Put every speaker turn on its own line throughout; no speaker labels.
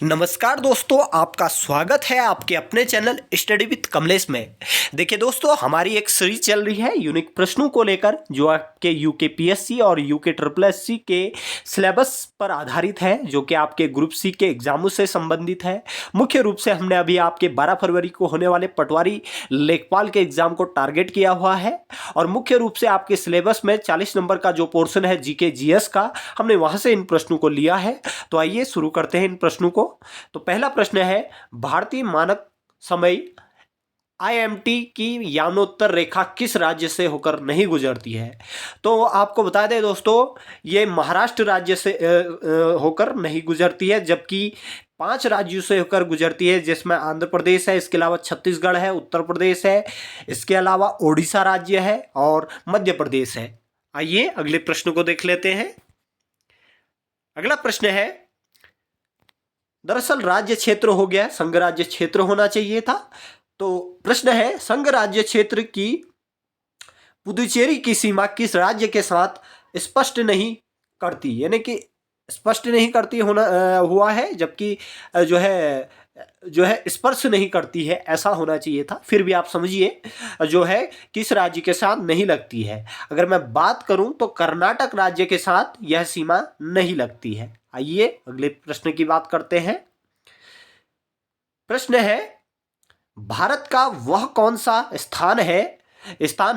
नमस्कार दोस्तों, आपका स्वागत है आपके अपने चैनल स्टडी विद कमलेश में। देखिए दोस्तों, हमारी एक सीरीज चल रही है यूनिक प्रश्नों को लेकर, जो आपके यूके पीएससी और यूके ट्रिपल एससी के सिलेबस पर आधारित है, जो कि आपके ग्रुप सी के एग्जामों से संबंधित है। मुख्य रूप से हमने अभी आपके 12 फरवरी को होने वाले पटवारी लेखपाल के एग्जाम को टारगेट किया हुआ है और मुख्य रूप से आपके सिलेबस में 40 नंबर का जो पोर्शन है जीके जीएस का, हमने वहां से इन प्रश्नों को लिया है। तो आइए शुरू करते हैं इन प्रश्नों को। तो पहला प्रश्न है, भारतीय मानक समय आईएमटी की यानोत्तर रेखा किस राज्य से होकर नहीं गुजरती है? तो आपको बता दें दोस्तों, ये महाराष्ट्र राज्य से होकर नहीं गुजरती है, जबकि 5 राज्यों से होकर गुजरती है, जिसमें आंध्र प्रदेश है, इसके अलावा छत्तीसगढ़ है, उत्तर प्रदेश है, इसके अलावा ओडिशा राज्य है और मध्य प्रदेश है। आइए अगले प्रश्न को देख लेते हैं। अगला प्रश्न है, दरअसल राज्य क्षेत्र हो गया, संघ राज्य क्षेत्र होना चाहिए था। तो प्रश्न है, संघ राज्य क्षेत्र की पुदुचेरी की सीमा किस राज्य के साथ स्पष्ट नहीं करती, यानी कि स्पष्ट नहीं करती हुआ है, जबकि जो है स्पर्श नहीं करती है, ऐसा होना चाहिए था। फिर भी आप समझिए, जो है किस राज्य के साथ नहीं लगती है। अगर मैं बात करूं तो कर्नाटक राज्य के साथ यह सीमा नहीं लगती है। आइए अगले प्रश्न की बात करते हैं। प्रश्न है, भारत का वह कौन सा स्थान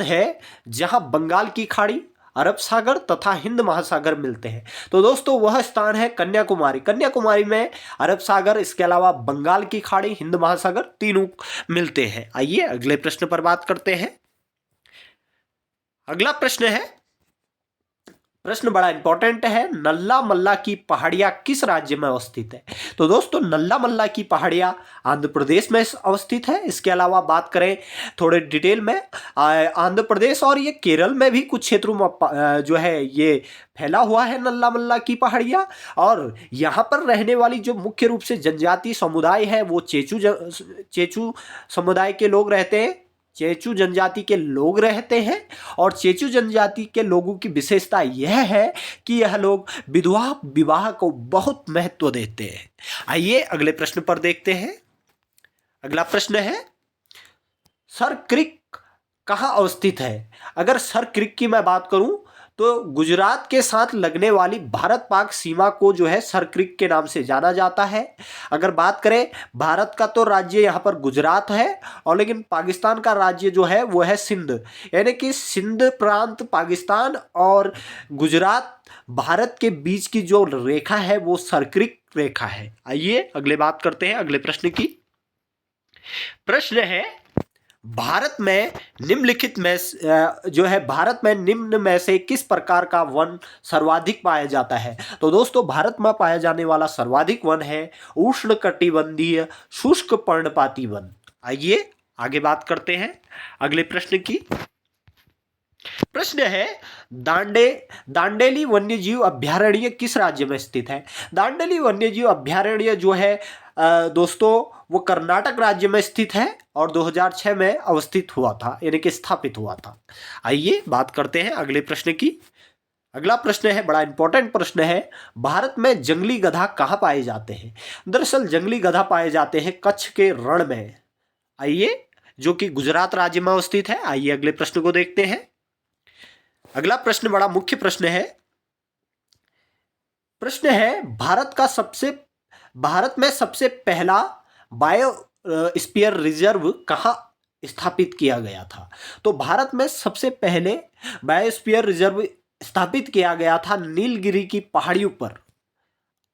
है जहां बंगाल की खाड़ी, अरब सागर तथा हिंद महासागर मिलते हैं? तो दोस्तों, वह स्थान है कन्याकुमारी। कन्याकुमारी में अरब सागर, इसके अलावा बंगाल की खाड़ी, हिंद महासागर तीनों मिलते हैं। आइए अगले प्रश्न पर बात करते हैं। अगला प्रश्न है, प्रश्न बड़ा इंपॉर्टेंट है, नल्ला मल्ला की पहाड़ियां किस राज्य में अवस्थित है? तो दोस्तों, नल्ला मल्ला की पहाड़ियां आंध्र प्रदेश में अवस्थित है। इसके अलावा बात करें थोड़े डिटेल में, आंध्र प्रदेश और ये केरल में भी कुछ क्षेत्रों में जो है ये फैला हुआ है नल्ला मल्ला की पहाड़ियां। और यहाँ पर रहने वाली जो मुख्य रूप से जनजातीय समुदाय है, वो चेचू समुदाय के लोग रहते हैं, चेचू जनजाति के लोग रहते हैं। और चेचू जनजाति के लोगों की विशेषता यह है कि यह लोग विधवा विवाह को बहुत महत्व देते हैं। आइए अगले प्रश्न पर देखते हैं। अगला प्रश्न है, सर क्रिक कहाँ अवस्थित है? अगर सर क्रिक की मैं बात करूं तो गुजरात के साथ लगने वाली भारत पाक सीमा को जो है सर क्रिक के नाम से जाना जाता है। अगर बात करें भारत का, तो राज्य यहाँ पर गुजरात है, और लेकिन पाकिस्तान का राज्य जो है वो है सिंध, यानी कि सिंध प्रांत पाकिस्तान और गुजरात भारत के बीच की जो रेखा है वो सर क्रिक रेखा है। आइए अगले बात करते हैं अगले प्रश्न की। प्रश्न है, भारत में निम्नलिखित में जो है भारत में निम्न में से किस प्रकार का वन सर्वाधिक पाया जाता है? तो दोस्तों, भारत में पाया जाने वाला सर्वाधिक वन है उष्णकटिबंधीय शुष्क पर्णपाती वन। आइए आगे बात करते हैं अगले प्रश्न की। प्रश्न है, दांडेली वन्यजीव अभ्यारण्य किस राज्य में स्थित है? दांडेली वन्यजीव अभ्यारण्य जो है दोस्तों, वो कर्नाटक राज्य में स्थित है और 2006 में अवस्थित हुआ था, यानी कि स्थापित हुआ था। आइए बात करते हैं अगले प्रश्न की। अगला प्रश्न है, बड़ा इंपॉर्टेंट प्रश्न है, भारत में जंगली गधा कहाँ पाए जाते हैं? दरअसल जंगली गधा पाए जाते हैं कच्छ के रण में। आइए, जो कि गुजरात राज्य में अवस्थित है। आइए अगले प्रश्न को देखते हैं। अगला प्रश्न बड़ा मुख्य प्रश्न है। प्रश्न है, भारत में सबसे पहला बायोस्फीयर रिजर्व कहाँ स्थापित किया गया था? तो भारत में सबसे पहले बायोस्फीयर रिजर्व स्थापित किया गया था नीलगिरी की पहाड़ियों पर।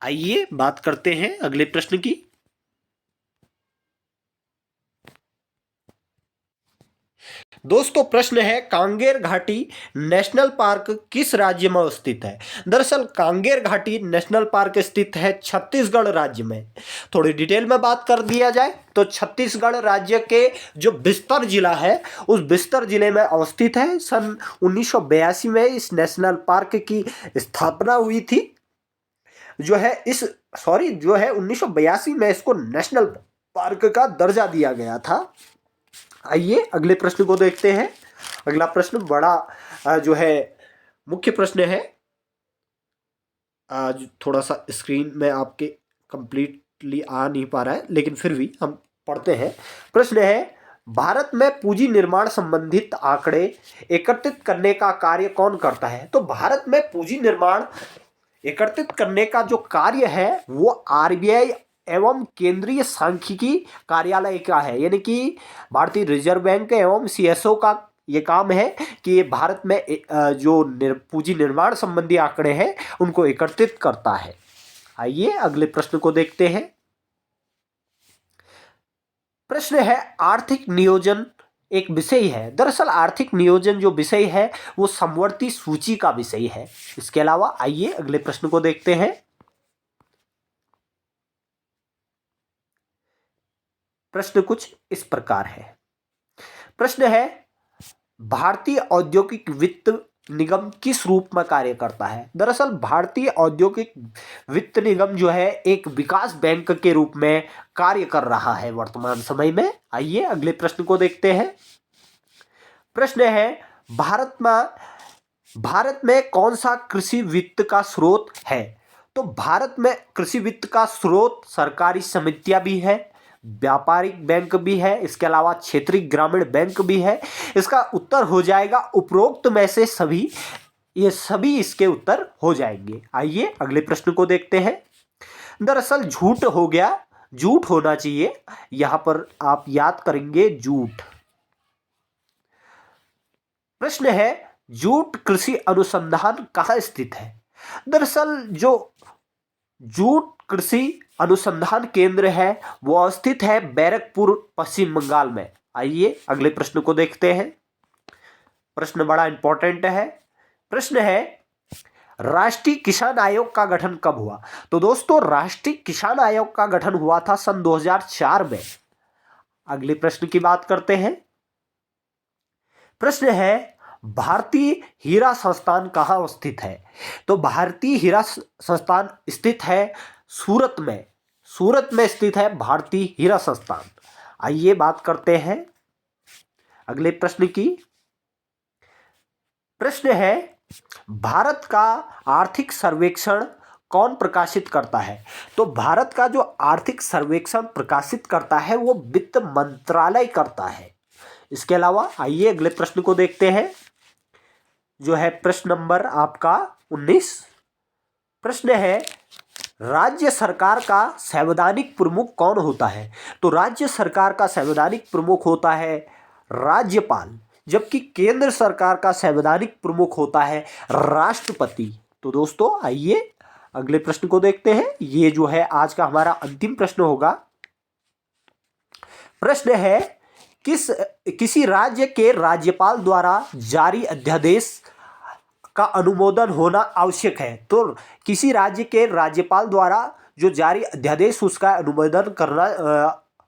आइए बात करते हैं अगले प्रश्न की। दोस्तों, प्रश्न है, कांगेर घाटी नेशनल पार्क किस राज्य में स्थित है? दरअसल कांगेर घाटी नेशनल पार्क स्थित है छत्तीसगढ़ राज्य में। थोड़ी डिटेल में बात कर दिया जाए तो छत्तीसगढ़ राज्य के जो बस्तर जिला है, उस बस्तर जिले में अवस्थित है। सन 1982 में इस नेशनल पार्क की स्थापना हुई थी। जो है 1982 में इसको नेशनल पार्क का दर्जा दिया गया था। आइए अगले प्रश्न को देखते हैं। अगला प्रश्न बड़ा जो है मुख्य प्रश्न है। आज थोड़ा सा स्क्रीन में आपके कंप्लीट एग्जैक्टली आ नहीं पा रहा है, लेकिन फिर भी हम पढ़ते हैं। प्रश्न है, भारत में पूंजी निर्माण संबंधित आंकड़े एकत्रित करने का कार्य कौन करता है? तो भारत में पूंजी निर्माण एकत्रित करने का जो कार्य है वो आरबीआई एवं केंद्रीय सांख्यिकी कार्यालय का है, यानी कि भारतीय रिजर्व बैंक एवं सीएसओ का ये काम है कि ये भारत में जो पूंजी निर्माण संबंधी आंकड़े हैं उनको एकत्रित करता है। आइए अगले प्रश्न को देखते हैं। प्रश्न है, आर्थिक नियोजन एक विषय है। दरअसल आर्थिक नियोजन जो विषय है वो समवर्ती सूची का विषय है। इसके अलावा आइए अगले प्रश्न को देखते हैं। प्रश्न कुछ इस प्रकार है। प्रश्न है, भारतीय औद्योगिक वित्त निगम किस रूप में कार्य करता है? दरअसल भारतीय औद्योगिक वित्त निगम जो है एक विकास बैंक के रूप में कार्य कर रहा है वर्तमान समय में। आइए अगले प्रश्न को देखते हैं। प्रश्न है, भारत में कौन सा कृषि वित्त का स्रोत है? तो भारत में कृषि वित्त का स्रोत सरकारी समितियां भी है, व्यापारिक बैंक भी है, इसके अलावा क्षेत्रीय ग्रामीण बैंक भी है। इसका उत्तर हो जाएगा उपरोक्त में से सभी, ये सभी इसके उत्तर हो जाएंगे। आइए अगले प्रश्न को देखते हैं। दरअसल झूठ हो गया, झूठ होना चाहिए, यहां पर आप याद करेंगे झूठ। प्रश्न है, जूट कृषि अनुसंधान कहाँ स्थित है? दरअसल जो जूट कृषि अनुसंधान केंद्र है वो स्थित है बैरकपुर, पश्चिम बंगाल में। आइए अगले प्रश्न को देखते हैं। प्रश्न बड़ा इंपॉर्टेंट है। प्रश्न है, राष्ट्रीय किसान आयोग का गठन कब हुआ? तो दोस्तों राष्ट्रीय किसान आयोग का गठन हुआ था सन 2004 में। अगले प्रश्न की बात करते हैं। प्रश्न है, भारतीय हीरा संस्थान कहाँ स्थित है? तो भारतीय हीरा संस्थान स्थित है सूरत में। सूरत में स्थित है भारतीय हीरा संस्थान। आइए बात करते हैं अगले प्रश्न की। प्रश्न है, भारत का आर्थिक सर्वेक्षण कौन प्रकाशित करता है? तो भारत का जो आर्थिक सर्वेक्षण प्रकाशित करता है वो वित्त मंत्रालय करता है। इसके अलावा आइए अगले प्रश्न को देखते हैं, जो है प्रश्न नंबर आपका 19। प्रश्न है, राज्य सरकार का संवैधानिक प्रमुख कौन होता है? तो राज्य सरकार का संवैधानिक प्रमुख होता है राज्यपाल, जबकि केंद्र सरकार का संवैधानिक प्रमुख होता है राष्ट्रपति। तो दोस्तों आइए अगले प्रश्न को देखते हैं। ये जो है आज का हमारा अंतिम प्रश्न होगा। प्रश्न है, किसी राज्य के राज्यपाल द्वारा जारी अध्यादेश का अनुमोदन होना आवश्यक है? तो किसी राज्य के राज्यपाल द्वारा जो जारी अध्यादेश उसका अनुमोदन करना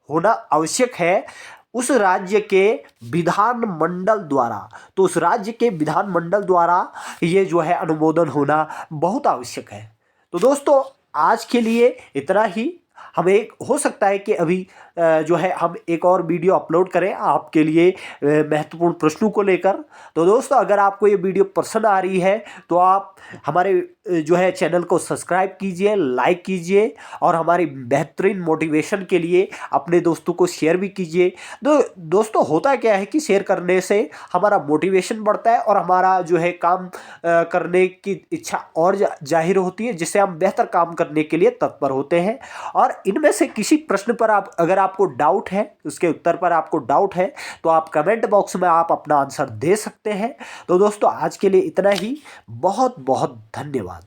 होना आवश्यक है उस राज्य के विधानमंडल द्वारा। तो उस राज्य के विधानमंडल द्वारा ये जो है अनुमोदन होना बहुत आवश्यक है। तो दोस्तों आज के लिए इतना ही। हमें हो सकता है कि अभी जो है हम एक और वीडियो अपलोड करें आपके लिए महत्वपूर्ण प्रश्नों को लेकर। तो दोस्तों अगर आपको ये वीडियो पसंद आ रही है तो आप हमारे जो है चैनल को सब्सक्राइब कीजिए, लाइक कीजिए और हमारी बेहतरीन मोटिवेशन के लिए अपने दोस्तों को शेयर भी कीजिए। दोस्तों होता क्या है कि शेयर करने से हमारा मोटिवेशन बढ़ता है और हमारा जो है काम करने की इच्छा और जाहिर होती है, जिससे हम बेहतर काम करने के लिए तत्पर होते हैं। और इनमें से किसी प्रश्न पर अगर आपको डाउट है, उसके उत्तर पर आपको डाउट है, तो आप कमेंट बॉक्स में आप अपना आंसर दे सकते हैं। तो दोस्तों आज के लिए इतना ही। बहुत बहुत धन्यवाद।